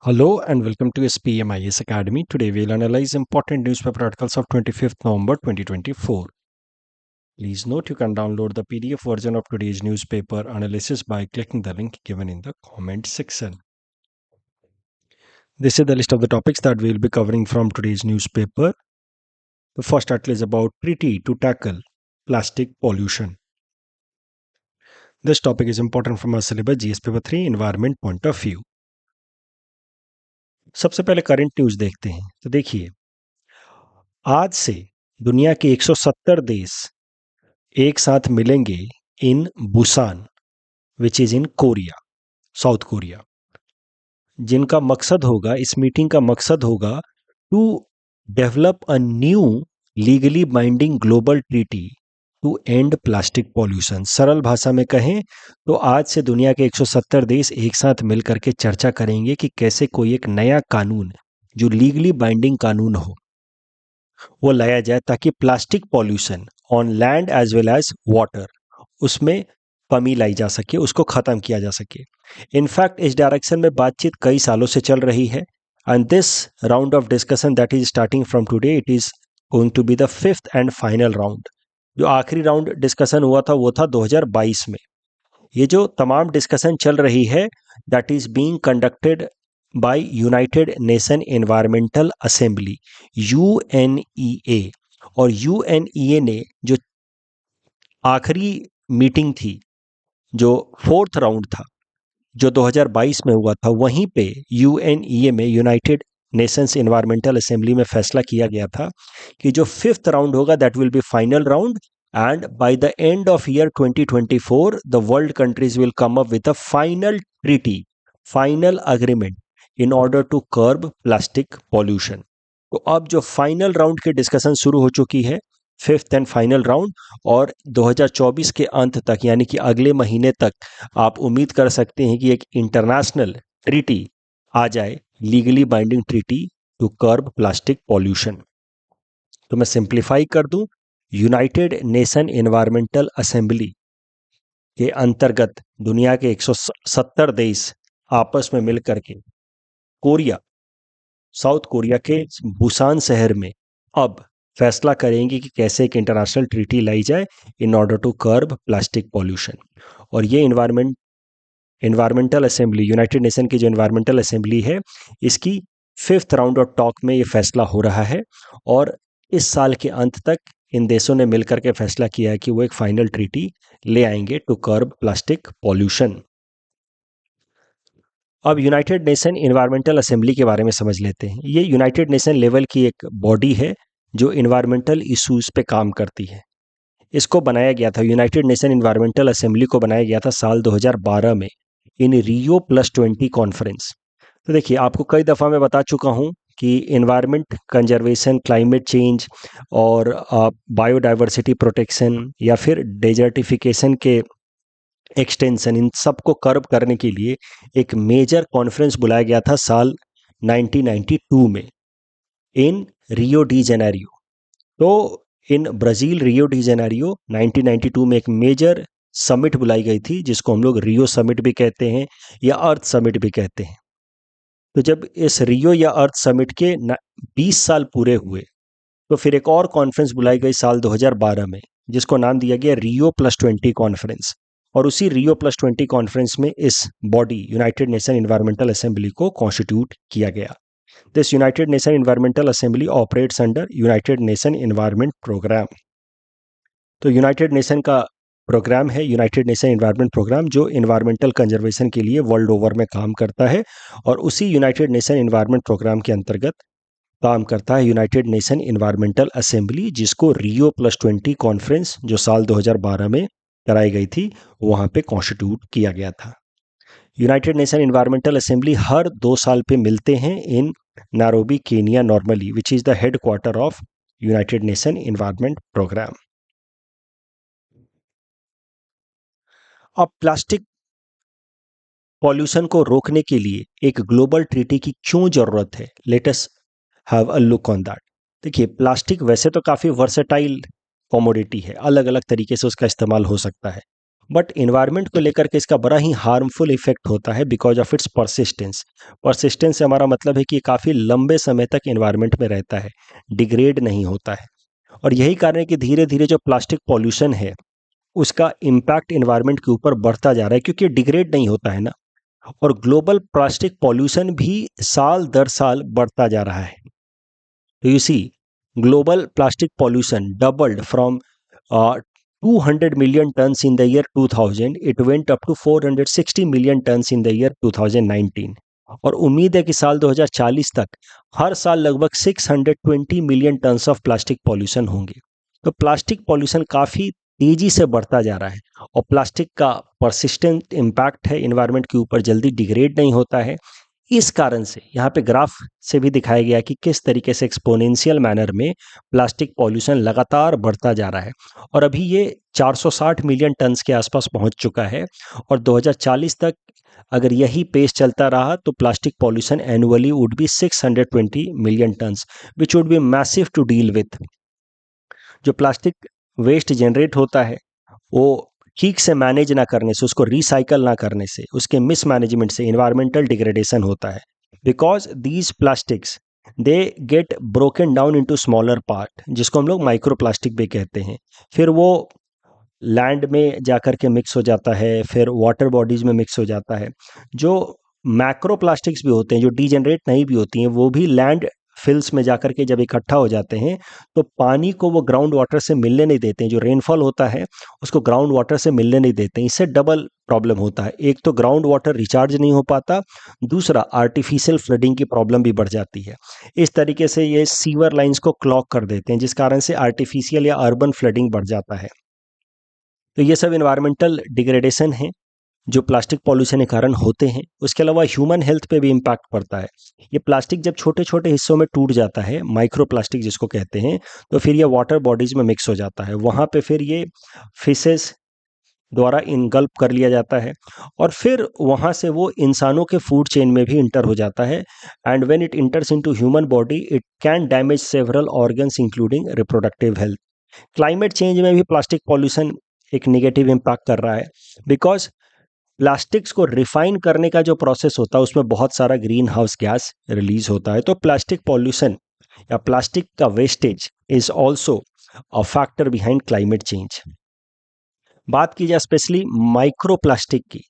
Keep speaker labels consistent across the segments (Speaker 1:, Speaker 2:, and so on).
Speaker 1: Hello and welcome to SPMIS Academy. Today we'll analyze important newspaper articles of 25th November 2024. Please note you can download the PDF version of today's newspaper analysis by clicking the link given in the comment section. This is the list of the topics that we'll be covering from today's newspaper. The first article is about treaty to tackle plastic pollution. This topic is important from our syllabus GS paper 3 environment point of view. सबसे पहले current news देखते हैं। तो देखिए, आज से दुनिया के 170 देश एक साथ मिलेंगे in Busan which is in Korea, South Korea, जिनका मकसद होगा, इस मीटिंग का मकसद होगा to develop a new legally binding global treaty to end plastic pollution. सरल भाषा में कहें तो आज से दुनिया के 170 देश एक साथ मिलकर के चर्चा करेंगे कि कैसे कोई एक नया कानून, जो लीगली बाइंडिंग कानून हो, वो लाया जाए ताकि plastic pollution on land as well as water, उसमें कमी लाई जा सके, उसको खत्म किया जा सके। इनफैक्ट इस डायरेक्शन में बातचीत कई सालों से चल रही है and this round of discussion that is starting from today, it is going to be the 5th and final round. जो आखिरी राउंड डिस्कशन हुआ था वो था 2022 में। ये जो तमाम डिस्कशन चल रही है that is being conducted by United nation environmental assembly, UNEA। और UNEA ने जो आखिरी मीटिंग थी, जो 4th राउंड था, जो 2022 में हुआ था, वहीं पे UNEA में, यूनाइटेड नेशंस एनवायरमेंटल असेंबली में फैसला किया गया था कि जो 5th राउंड होगा that will be final round and by the end of year 2024 the world countries will come up with a final treaty, final agreement in order to curb plastic pollution. तो अब जो final round की discussion शुरू हो चुकी है, 5th and final round, और 2024 के अंत तक, यानी कि अगले महीने तक आप उम्मीद कर सकते हैं कि एक इंटरनेशनल ट्रीटी आ जाए, legally binding treaty to curb plastic pollution. तो मैं सिंप्लीफाई कर दूं, यूनाइटेड नेशन एनवायरमेंटल असेंबली के अंतर्गत दुनिया के 170 देश आपस में मिलकर के कोरिया, साउथ कोरिया के बुसान शहर में अब फैसला करेंगे कि कैसे एक इंटरनेशनल ट्रीटी लाई जाए in order to curb plastic pollution. और ये एनवायरमेंटल असेंबली, यूनाइटेड नेशन की जो एनवायरमेंटल असेंबली है, इसकी 5th राउंड ऑफ टॉक में ये फैसला हो रहा है और इस साल के अंत तक इन देशों ने मिलकर के फैसला किया है कि वो एक फाइनल ट्रीटी ले आएंगे टू कर्ब प्लास्टिक पॉल्यूशन। अब यूनाइटेड नेशन एनवायरमेंटल असेंबली के बारे में समझ लेते हैं। ये यूनाइटेड नेशन लेवल की एक बॉडी है जो एनवायरमेंटल इश्यूज पे काम करती है। इसको बनाया गया था, यूनाइटेड नेशन एनवायरमेंटल असेंबली को बनाया गया था साल 2012 में इन Rio+20 कॉन्फ्रेंस। तो देखिए, आपको कई दफ़ा मैं बता चुका हूँ कि एनवायरनमेंट कंजर्वेशन, क्लाइमेट चेंज और बायोडाइवर्सिटी प्रोटेक्शन या फिर डेजर्टिफिकेशन के एक्सटेंशन, इन सब को कर्ब करने के लिए एक मेजर कॉन्फ्रेंस बुलाया गया था साल 1992 में इन रियो डी जेनेरियो। तो in Brazil, Rio de Janeiro 1992 में एक मेजर समिट बुलाई गई थी, जिसको हम लोग रियो समिट भी कहते हैं या अर्थ समिट भी कहते हैं। तो जब इस रियो या अर्थ समिट के 20 साल पूरे हुए तो फिर एक और कॉन्फ्रेंस बुलाई गई साल 2012 में, जिसको नाम दिया गया Rio+20 कॉन्फ्रेंस। और उसी Rio+20 कॉन्फ्रेंस में इस body, united nation environmental assembly को कॉन्स्टिट्यूट किया गया। This united nation environmental assembly operates under united nation environment programme. तो यूनाइटेड नेशन का प्रोग्राम है, यूनाइटेड नेशन एनवायरमेंट प्रोग्राम, जो एनवायरमेंटल कंजर्वेशन के लिए वर्ल्ड ओवर में काम करता है। और उसी यूनाइटेड नेशन एनवायरमेंट प्रोग्राम के अंतर्गत काम करता है यूनाइटेड नेशन एनवायरमेंटल असेंबली, जिसको Rio+20 कॉन्फ्रेंस, जो साल 2012 में कराई गई थी, वहाँ पे कॉन्स्टिट्यूट किया गया था। यूनाइटेड नेशन एनवायरमेंटल असेंबली हर 2 साल पे मिलते हैं in Nairobi, Kenya, normally, which is the head quarter of United nation environment Programme. अब प्लास्टिक पॉल्यूशन को रोकने के लिए एक ग्लोबल ट्रीटी की क्यों ज़रूरत है, let us have a look on that. देखिए, प्लास्टिक वैसे तो काफ़ी वर्सेटाइल कमोडिटी है, अलग अलग तरीके से उसका इस्तेमाल हो सकता है। बट इन्वायरमेंट को लेकर के इसका बड़ा ही हार्मफुल इफेक्ट होता है because of its persistence. Persistence से हमारा मतलब है कि ये काफ़ी लंबे समय तक इन्वायरमेंट में रहता है, डिग्रेड नहीं होता है। और यही कारण है कि धीरे धीरे जो प्लास्टिक पॉल्यूशन है उसका इम्पैक्ट इन्वायरमेंट के ऊपर बढ़ता जा रहा है, क्योंकि डिग्रेड नहीं होता है ना। और ग्लोबल प्लास्टिक पॉल्यूशन भी साल दर साल बढ़ता जा रहा है। तो you see, global plastic pollution doubled from 200 million tons in the year 2000. It went up to 460 million tons in the year 2019. और उम्मीद है कि साल 2040 तक हर साल लगभग 620 million tons of plastic pollution होंगे। तो प्लास्टिक पॉल्यूशन काफ़ी तेजी से बढ़ता जा रहा है, और प्लास्टिक का परसिस्टेंट इम्पैक्ट है इन्वायरमेंट के ऊपर, जल्दी डिग्रेड नहीं होता है। इस कारण से यहाँ पे ग्राफ से भी दिखाया गया कि किस तरीके से एक्सपोनेंशियल मैनर में प्लास्टिक पॉल्यूशन लगातार बढ़ता जा रहा है, और अभी ये 460 मिलियन टन्स के आसपास पहुंच चुका है। और 2040 तक अगर यही पेस चलता रहा तो plastic pollution annually would be 620 million tons, which would be massive to deal with. जो प्लास्टिक वेस्ट जनरेट होता है वो ठीक से मैनेज ना करने से, उसको रिसाइकल ना करने से, उसके मिसमैनेजमेंट से इन्वायरमेंटल डिग्रेडेशन होता है। Because these plastics they get broken down into smaller part, जिसको हम लोग माइक्रो प्लास्टिक भी कहते हैं। फिर वो लैंड में जाकर के मिक्स हो जाता है, फिर वाटर बॉडीज में मिक्स हो जाता है। जो मैक्रो प्लास्टिक्स भी होते हैं, जो डीजनरेट नहीं भी होती हैं, वो भी लैंड फिल्स में जाकर के जब इकट्ठा हो जाते हैं तो पानी को वो ग्राउंड वाटर से मिलने नहीं देते हैं। जो रेनफॉल होता है उसको ग्राउंड वाटर से मिलने नहीं देते हैं। इससे डबल प्रॉब्लम होता है, एक तो ग्राउंड वाटर रिचार्ज नहीं हो पाता, दूसरा आर्टिफिशियल फ्लडिंग की प्रॉब्लम भी बढ़ जाती है। इस तरीके से ये सीवर लाइंस को क्लॉग कर देते हैं, जिस कारण से आर्टिफिशियल या अर्बन फ्लडिंग बढ़ जाता है। तो ये सब इन्वायरमेंटल डिग्रेडेशन है जो प्लास्टिक पॉल्यूशन के कारण होते हैं। उसके अलावा ह्यूमन हेल्थ पे भी इम्पैक्ट पड़ता है। ये प्लास्टिक जब छोटे छोटे हिस्सों में टूट जाता है, माइक्रो प्लास्टिक जिसको कहते हैं, तो फिर ये वाटर बॉडीज में मिक्स हो जाता है। वहाँ पे फिर ये फिशेस द्वारा इनगल्प कर लिया जाता है, और फिर वहाँ से वो इंसानों के फूड चेन में भी इंटर हो जाता है। And when it इंटर्स into human body it can damage several organs including reproductive health. Climate change में भी प्लास्टिक पॉल्यूशन एक नेगेटिव इम्पैक्ट कर रहा है, बिकॉज प्लास्टिक्स को रिफाइन करने का जो प्रोसेस होता है उसमें बहुत सारा ग्रीन हाउस गैस रिलीज होता है। तो प्लास्टिक पॉल्यूशन या प्लास्टिक का wastage is also a factor behind climate change. बात की जाए स्पेशली माइक्रो प्लास्टिक की,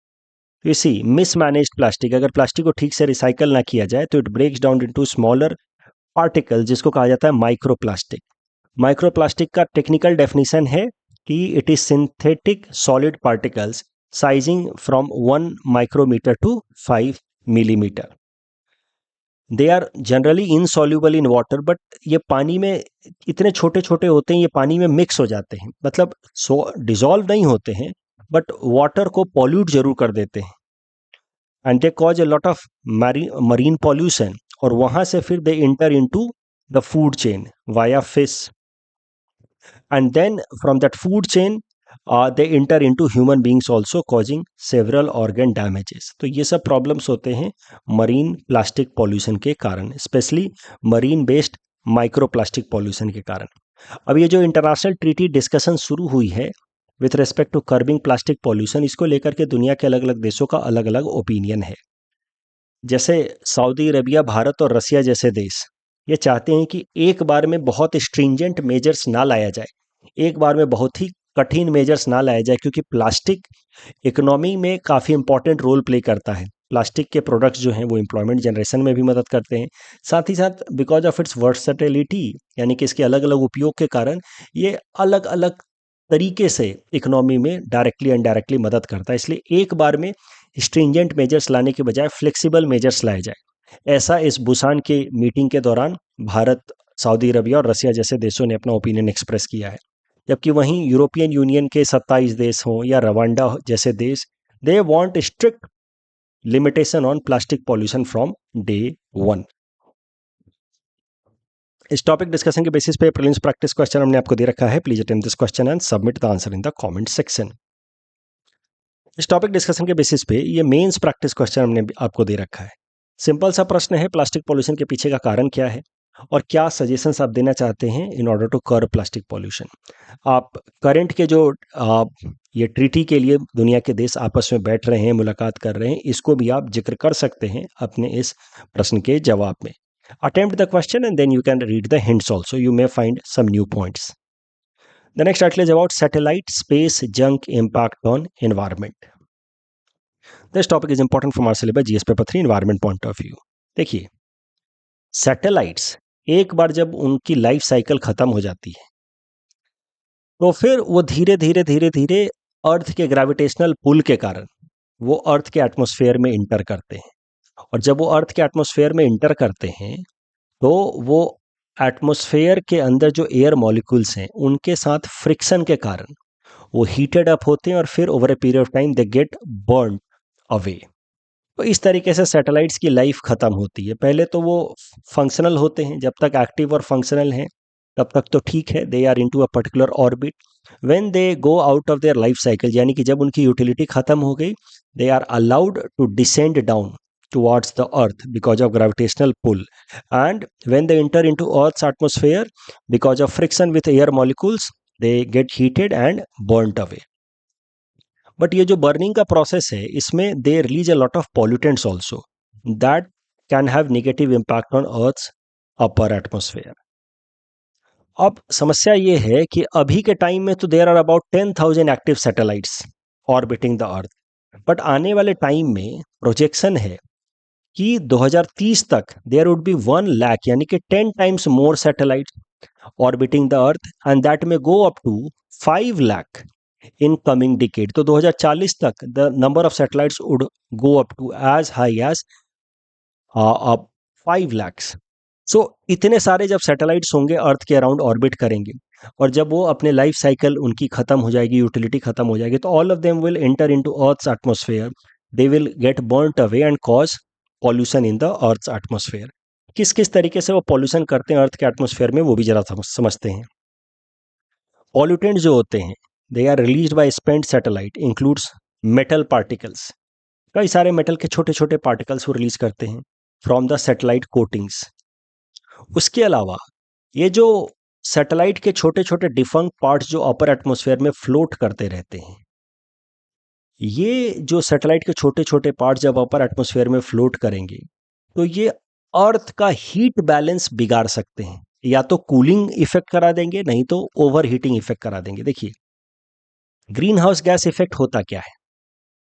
Speaker 1: तो इसी मिसमैनेज्ड प्लास्टिक, अगर प्लास्टिक को ठीक से रिसाइकल ना किया जाए तो it breaks down into smaller particle, जिसको कहा जाता है माइक्रो प्लास्टिक। माइक्रो प्लास्टिक का टेक्निकल डेफिनेशन है कि it is synthetic solid particles sizing from 1 micrometre to 5 millimetre. They are generally insoluble in water, but ये पानी में इतने छोटे छोटे होते हैं, ये पानी में मिक्स हो जाते हैं, मतलब डिजॉल्व नहीं होते हैं, बट वाटर को पॉल्यूट जरूर कर देते हैं। And they cause a lot of marine pollution, और वहां से फिर they enter into the food chain via fish, and then from that food chain they enter into human beings also causing several organ damages। तो ये सब problems होते हैं marine plastic pollution के कारण, specially marine based micro plastic pollution के कारण। अब ये जो इंटरनेशनल ट्रीटी डिस्कशन शुरू हुई है with respect to curbing plastic pollution, इसको लेकर के दुनिया के अलग अलग देशों का अलग अलग ओपिनियन है। जैसे सऊदी अरेबिया, भारत और रसिया जैसे देश ये चाहते हैं कि एक बार में बहुत स्ट्रिंजेंट मेजर्स ना लाया जाए, एक बार में बहुत ही कठिन मेजर्स ना लाया जाए, क्योंकि प्लास्टिक इकोनॉमी में काफ़ी इंपॉर्टेंट रोल प्ले करता है। प्लास्टिक के प्रोडक्ट्स जो हैं वो एम्प्लॉयमेंट जनरेशन में भी मदद करते हैं। साथ ही साथ बिकॉज ऑफ इट्स वर्सटिलिटी, यानी कि इसके अलग अलग उपयोग के कारण ये अलग अलग तरीके से इकोनॉमी में डायरेक्टली इनडायरेक्टली मदद करता है। इसलिए एक बार में स्ट्रिंजेंट मेजर्स लाने के बजाय फ्लेक्सिबल मेजर्स लाए जाए, ऐसा इस बुसान के मीटिंग के दौरान भारत, सऊदी अरबिया और रसिया जैसे देशों ने अपना ओपिनियन एक्सप्रेस किया है। जबकि वहीं यूरोपियन यूनियन के 27 देश हों या रवांडा जैसे देश, they want strict limitation on plastic pollution from day 1। इस टॉपिक डिस्कशन के बेसिस पे प्रीलिम्स प्रैक्टिस क्वेश्चन हमने आपको दे रखा है। Please attempt this question and submit the answer in the comment section. इस टॉपिक डिस्कशन के बेसिस पे ये मेंस प्रैक्टिस क्वेश्चन हमने आपको दे रखा है। सिंपल सा प्रश्न है, प्लास्टिक पॉल्यूशन के पीछे का कारण क्या है। और क्या सजेशंस आप देना चाहते हैं in order to curb plastic pollution. आप करंट के जो ये ट्रीटी के लिए दुनिया के देश आपस में बैठ रहे हैं, मुलाकात कर रहे हैं, इसको भी आप जिक्र कर सकते हैं अपने इस प्रश्न के जवाब में। Attempt the question and then you can read the hints also, you may find some new points. The next article is about satellite space junk impact on environment. This topic is important from our syllabus GS paper 3 environment point of view. देखिए, satellites एक बार जब उनकी life cycle खत्म हो जाती है तो फिर वो धीरे धीरे धीरे धीरे अर्थ के ग्रेविटेशनल पुल के कारण वो अर्थ के एटमॉस्फेयर में इंटर करते हैं। और जब वो अर्थ के एटमॉस्फेयर में इंटर करते हैं तो वो एटमॉस्फेयर के अंदर जो एयर मॉलिक्यूल्स हैं उनके साथ फ्रिक्शन के कारण वो हीटेड अप होते हैं और फिर over a period of time they get burn away. तो इस तरीके से सैटेलाइट्स की लाइफ खत्म होती है। पहले तो वो फंक्शनल होते हैं, जब तक एक्टिव और फंक्शनल हैं तब तक तो ठीक है, they are into a particular orbit. When they go out of their life cycle, यानी कि जब उनकी यूटिलिटी खत्म हो गई, they are allowed to descend down towards the earth because of gravitational pull, and when they enter into earth's atmosphere, because of friction with air molecules, they get heated and burnt away. But ये जो burning का process है इसमें they release a lot of pollutants also that can have negative impact on earth's upper atmosphere. अब समस्या ये है कि अभी के टाइम में तो there are about 10,000 active satellites orbiting the earth, but आने वाले टाइम में प्रोजेक्शन है कि 2030 तक देयर वुड बी 1 लाख, यानी कि 10 times more satellite orbiting the earth, and that में go up to 5 lakh in coming decade. तो 2040 तक the number of satellites would go up to as high as 5 lakhs. So इतने सारे जब सैटेलाइट्स होंगे अर्थ के अराउंड ऑर्बिट करेंगे और जब वो अपने लाइफ साइकिल उनकी खत्म हो जाएगी, यूटिलिटी खत्म हो जाएगी, तो all of them will enter into earth's atmosphere, they will get burnt away and cause pollution in the earth's atmosphere. किस किस तरीके से वो पॉल्यूशन करते हैं अर्थ के एटमॉस्फेयर में वो भी जरा समझते हैं। पॉल्यूटेंट जो होते हैं they are released by spent satellite includes metal particles, कई सारे मेटल के छोटे छोटे पार्टिकल्स वो रिलीज करते हैं फ्रॉम द सैटेलाइट कोटिंग्स। उसके अलावा ये जो सैटेलाइट के छोटे छोटे डिफंक्ट पार्ट्स जो अपर एटमॉस्फेयर में फ्लोट करते रहते हैं, ये जो सैटेलाइट के छोटे छोटे पार्ट्स जब अपर एटमॉस्फेयर में फ्लोट करेंगे तो ये अर्थ का हीट बैलेंस बिगाड़ सकते हैं, या तो कूलिंग इफेक्ट करा देंगे नहीं तो ओवर हीटिंग इफेक्ट करा देंगे। देखिए, ग्रीन हाउस गैस इफेक्ट होता क्या है,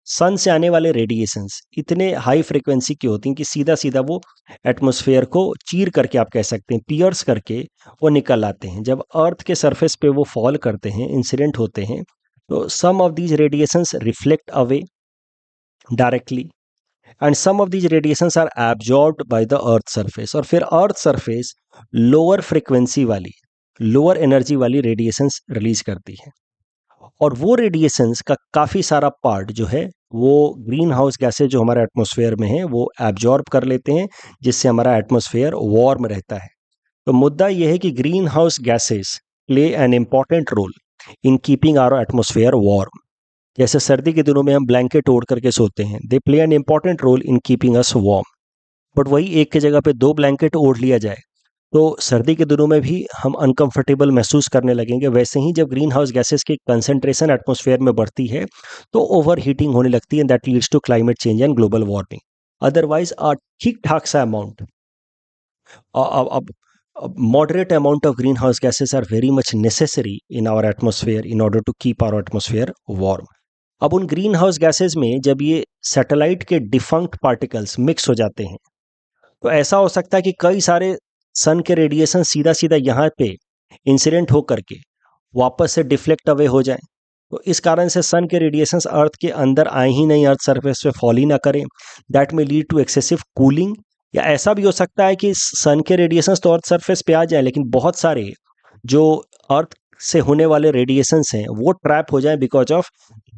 Speaker 1: सन से आने वाले रेडिएशंस इतने हाई फ्रीक्वेंसी की होती हैं कि सीधा सीधा वो एटमॉस्फेयर को चीर करके, आप कह सकते हैं पियर्स करके, वो निकल आते हैं। जब अर्थ के सरफेस पे वो फॉल करते हैं, इंसिडेंट होते हैं, तो some of these radiations reflect away directly and some of these radiations are absorbed by the earth surface, और फिर अर्थ सरफेस लोअर फ्रीक्वेंसी वाली, लोअर एनर्जी वाली रेडिएशंस रिलीज करती है, और वो रेडिएशंस का काफ़ी सारा पार्ट जो है वो ग्रीन हाउस गैसेज जो हमारे एटमॉस्फेयर में है वो एब्जॉर्ब कर लेते हैं, जिससे हमारा एटमॉस्फेयर वार्म रहता है। तो मुद्दा ये है कि greenhouse gases play an important role in keeping our atmosphere warm. जैसे सर्दी के दिनों में हम ब्लैंकेट ओढ़ करके सोते हैं, they play an important role in keeping us warm. But वही एक की जगह पे 2 ब्लैंकेट ओढ़ लिया जाए तो सर्दी के दिनों में भी हम अनकंफर्टेबल महसूस करने लगेंगे। वैसे ही जब ग्रीन हाउस गैसेस की कंसंट्रेशन एटमॉस्फेयर में बढ़ती है तो ओवर हीटिंग होने लगती है, that leads to climate change and global warming. Otherwise ठीक ठाक सा अमाउंट, अब moderate amount of greenhouse gases are very much necessary in our atmosphere in order to keep our atmosphere warm. अब उन green house gases में जब ये satellite के डिफंक्ट पार्टिकल्स मिक्स हो जाते हैं तो ऐसा हो सकता है कि कई सारे सन के रेडिएशन सीधा सीधा यहाँ पे इंसिडेंट होकर के वापस से डिफ्लेक्ट अवे हो जाएं। तो इस कारण से सन के रेडिएशंस अर्थ के अंदर आए ही नहीं, अर्थ सरफेस पे फॉल ही ना करें, दैट में लीड टू एक्सेसिव कूलिंग। या ऐसा भी हो सकता है कि सन के रेडिएशंस तो अर्थ सरफेस पे आ जाए लेकिन बहुत सारे जो अर्थ से होने वाले रेडिएशंस हैं वो ट्रैप हो जाएं because of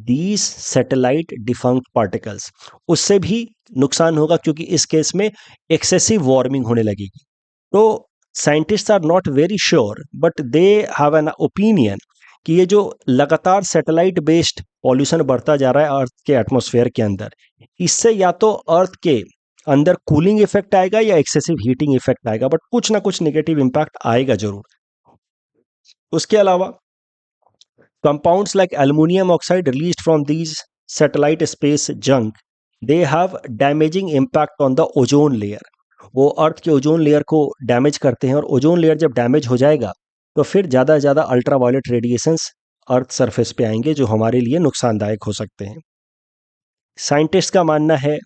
Speaker 1: these satellite defunct particles. उससे भी नुकसान होगा क्योंकि इस केस में एक्सेसिव वार्मिंग होने लगेगी। तो scientists are not very sure but they have an opinion कि ये जो लगातार सैटेलाइट बेस्ड पॉल्यूशन बढ़ता जा रहा है अर्थ के एटमॉस्फेयर के अंदर, इससे या तो अर्थ के अंदर कूलिंग इफेक्ट आएगा या एक्सेसिव हीटिंग इफेक्ट आएगा, बट कुछ ना कुछ नेगेटिव इम्पैक्ट आएगा जरूर। उसके अलावा compounds like aluminum oxide released from these satellite space junk, they have damaging impact on the ozone layer. वो अर्थ के ओजोन लेयर को डैमेज करते हैं, और ओजोन लेयर जब डैमेज हो जाएगा तो फिर ज़्यादा से ज़्यादा अल्ट्रावायलेट रेडिएशंस अर्थ सरफेस पे आएंगे जो हमारे लिए नुकसानदायक हो सकते हैं। साइंटिस्ट का मानना है,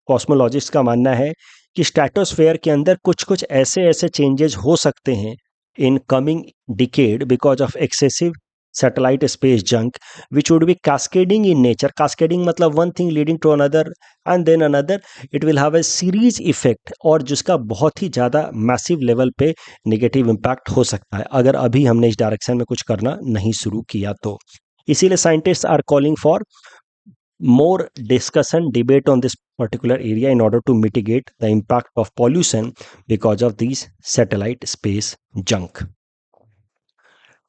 Speaker 1: कॉस्मोलॉजिस्ट का मानना है कि स्ट्रेटोस्फेयर के अंदर कुछ कुछ ऐसे ऐसे चेंजेस हो सकते हैं in coming decade because of excessive satellite space junk which would be cascading in nature. Cascading मतलब one thing leading to another and then another. It will have a series effect और जिसका बहुत ही ज़्यादा massive level पे negative impact हो सकता है अगर अभी हमने इस डायरेक्शन में कुछ करना नहीं शुरू किया तो। इसीलिए scientist are calling for more discussion debate on this particular area in order to mitigate the impact of pollution because of these satellite space junk.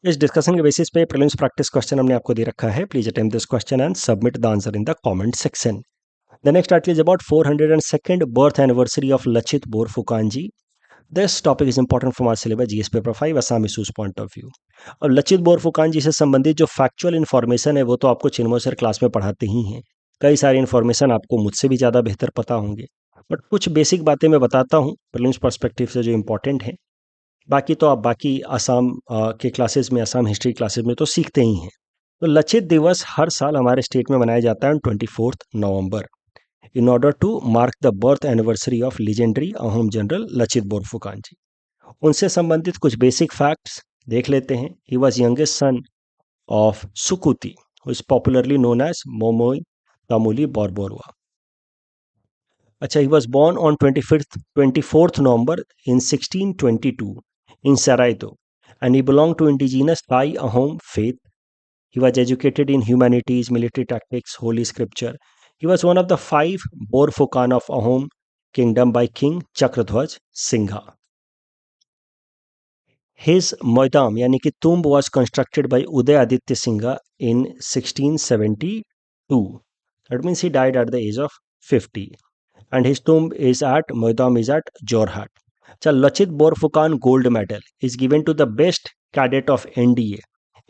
Speaker 1: इस डिस्कशन के बेसिस पे प्रीलिम्स प्रैक्टिस क्वेश्चन हमने आपको दे रखा है। Please attempt this question and submit the answer in the comment section. The next article is about 402nd birth anniversary of Lachit Borphukan ji. This topic is important from our syllabus GS paper 5 Assam issues point of view. और लचित बोरफुकान जी से संबंधित जो factual information है वो तो आपको चिन्मय sir class में पढ़ाते ही हैं। कई सारी इन्फॉर्मेशन आपको मुझसे भी ज़्यादा बेहतर पता होंगे, बट कुछ बेसिक बातें मैं बताता हूँ प्रीलिम्स पर्सपेक्टिव से जो इंपॉर्टेंट है। बाकी तो आप बाकी असम के क्लासेस में, असम हिस्ट्री क्लासेस में तो सीखते ही हैं। तो लचित दिवस हर साल हमारे स्टेट में मनाया जाता है 24 नवंबर in order to mark the birth anniversary of legendary Ahom general Lachit Borphukan ji. उनसे संबंधित कुछ बेसिक फैक्ट्स देख लेते हैं। He was youngest son of Sukuti who is popularly known as Momai Tamuli Borbarua. अच्छा, he was born on 24th November in 1622 in Saraito, and he belonged to indigenous Thai Ahom faith. He was educated in humanities, military tactics, holy scripture. He was one of the 5 Borfukan of Ahom kingdom by King Chakradhwaj Singha. His Moidam yani ki tomb was constructed by Uday Aditya Singha in 1672. That means he died at the age of 50. And his tomb is at Moidam is at Jorhat. So Lachit Borfukan Gold Medal is given to the best cadet of NDA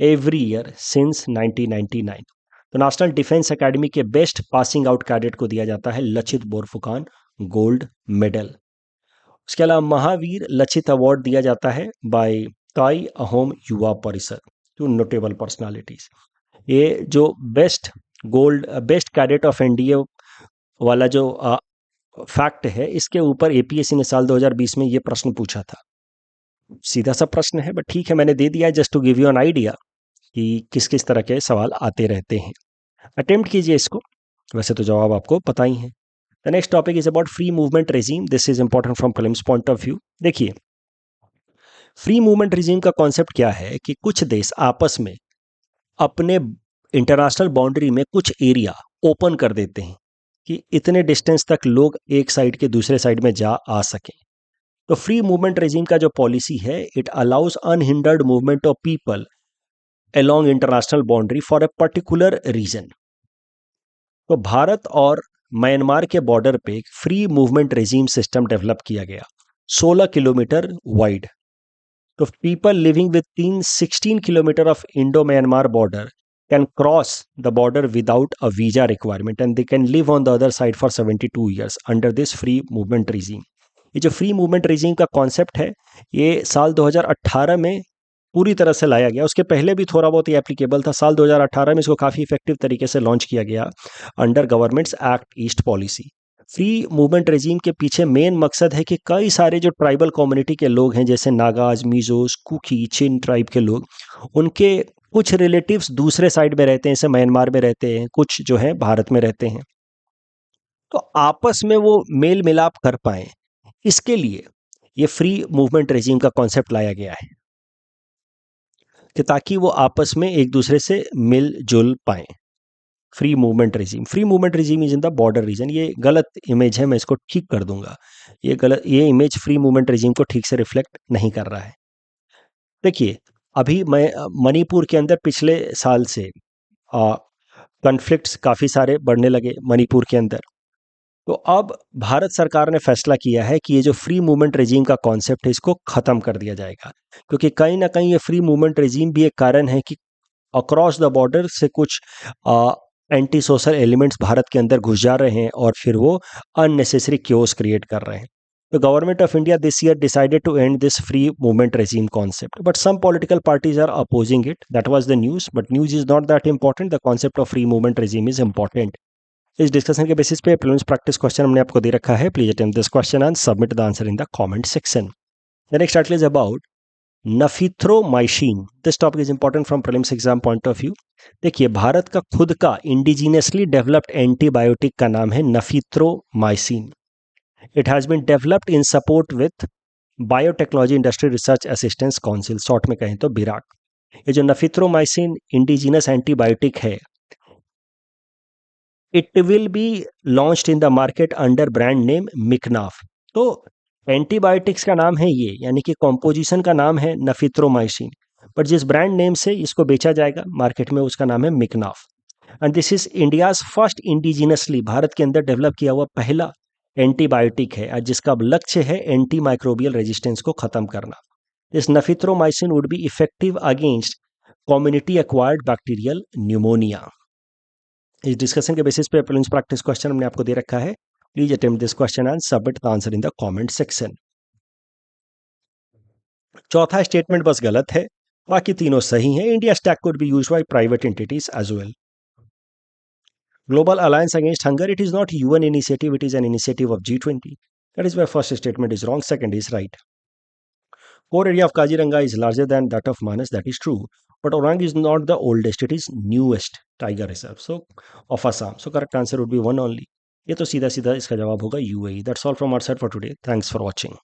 Speaker 1: every year since 1999. तो national defence academy के best passing out cadet को दिया जाता है Lachit Borphukan gold medal. उसके अलावा Mahavir Lachit award दिया जाता है बाय ताई अहोम युवा परिषद टू नोटेबल पर्सनालिटीज। ये जो बेस्ट कैडेट ऑफ एनडीए वाला जो फैक्ट है, इसके ऊपर एपीएससी ने साल 2020 में ये प्रश्न पूछा था। सीधा सा प्रश्न है, बट ठीक है, मैंने दे दिया just to give you an idea कि किस किस तरह के सवाल आते रहते हैं। अटेम्प्ट कीजिए इसको, वैसे तो जवाब आपको पता ही है। The next topic is about free movement regime. This is important from prelims point of view. देखिए, फ्री मूवमेंट रेजिम का कॉन्सेप्ट क्या है कि कुछ देश आपस में अपने इंटरनेशनल बाउंड्री में कुछ एरिया ओपन कर देते हैं कि इतने डिस्टेंस तक लोग एक साइड के दूसरे साइड में जा आ सकें। तो फ्री मूवमेंट रेजिम का जो पॉलिसी है, it allows unhindered movement of people along international boundary for a particular region. तो भारत और म्यांमार के बॉर्डर पे एक free movement regime system develop किया गया 16 किलोमीटर वाइड। तो people living with 16 kilometre of Indo Myanmar border can cross the border without a visa requirement and they can live on the other side for 72 years under this free movement regime. ये जो free movement regime का concept है, ये साल 2018 में पूरी तरह से लाया गया। उसके पहले भी थोड़ा बहुत ये एप्लीकेबल था। साल 2018 में इसको काफ़ी इफेक्टिव तरीके से लॉन्च किया गया under governments act east policy. Free movement regime के पीछे मेन मकसद है कि कई सारे जो ट्राइबल कम्युनिटी के लोग हैं, जैसे नागाज, मिजोस, कुकी, चिन ट्राइब के लोग, उनके कुछ रिलेटिव्स दूसरे साइड में रहते हैं, जैसे म्यांमार में रहते हैं, कुछ जो है भारत में रहते हैं, तो आपस में वो मेल मिलाप कर पाए, इसके लिए ये फ्री मूवमेंट रेजिम का कॉन्सेप्ट लाया गया है कि ताकि वो आपस में एक दूसरे से मिलजुल पाए। Free movement regime is in the border region. ये गलत इमेज है, मैं इसको ठीक कर दूंगा। ये इमेज फ्री मूवमेंट रेजिम को ठीक से रिफ्लेक्ट नहीं कर रहा है। देखिए, अभी मैं मणिपुर के अंदर पिछले साल से कॉन्फ्लिक्ट्स काफ़ी सारे बढ़ने लगे मणिपुर के अंदर। तो अब भारत सरकार ने फैसला किया है कि ये जो फ्री मूवमेंट रेजीम का कॉन्सेप्ट है इसको खत्म कर दिया जाएगा, क्योंकि कहीं ना कहीं ये फ्री मूवमेंट रेजीम भी एक कारण है कि अक्रॉस द बॉर्डर से कुछ एंटी सोशल एलिमेंट्स भारत के अंदर घुस जा रहे हैं और फिर वो अननेसेसरी क्योस क्रिएट कर रहे हैं. The government of India this year decided to end this free movement regime concept, but some political parties are opposing it. That was the news, but news is not that important. The concept of free movement regime is important. इस discussion के basis पे prelims practice question हमने आपको दे रखा है. Please attempt this question and submit the answer in the comment section. The next article is about nafithromycin. This topic is important from prelims exam point of view. देखिए, भारत का खुद का indigenously developed antibiotic का नाम है nafithromycin. It has been developed in support with biotechnology industry research assistance council, short में कहें तो बिराक. ये जो नफिथ्रोमाइसिन इंडिजीनस एंटीबायोटिक है, it will be launched in the market under brand name Miqnaf. तो एंटीबायोटिक्स का नाम है ये, यानी कि कॉम्पोजिशन का नाम है नफिथ्रोमाइसिन, बट जिस ब्रांड नेम से इसको बेचा जाएगा मार्केट में उसका नाम है मिकनाफ. And this is India's first indigenously, Bharat के अंदर डेवलप किया हुआ पहला एंटीबायोटिक है जिसका लक्ष्य है एंटी माइक्रोबियल रेजिस्टेंस को खत्म करना. This nafithromycin would be effective against community acquired bacterial pneumonia. इस डिस्कशन के बेसिस पे प्रीलिम्स प्रैक्टिस क्वेश्चन हमने आपको दे रखा है. Please attempt this question and submit the answer in the comment section. चौथा स्टेटमेंट बस गलत है, बाकी तीनों सही हैं. India stack could be used by private entities as well. Global Alliance Against Hunger, it is not UN initiative, it is an initiative of G20. That is why first statement is wrong, second is right. Core area of Kaziranga is larger than that of Manas, that is true. But Orang is not the oldest, it is newest tiger reserve. So, of Assam. So, correct answer would be one only. ये तो सीधा सीधा इसका जवाब होगा UAE. That's all from our side for today. Thanks for watching.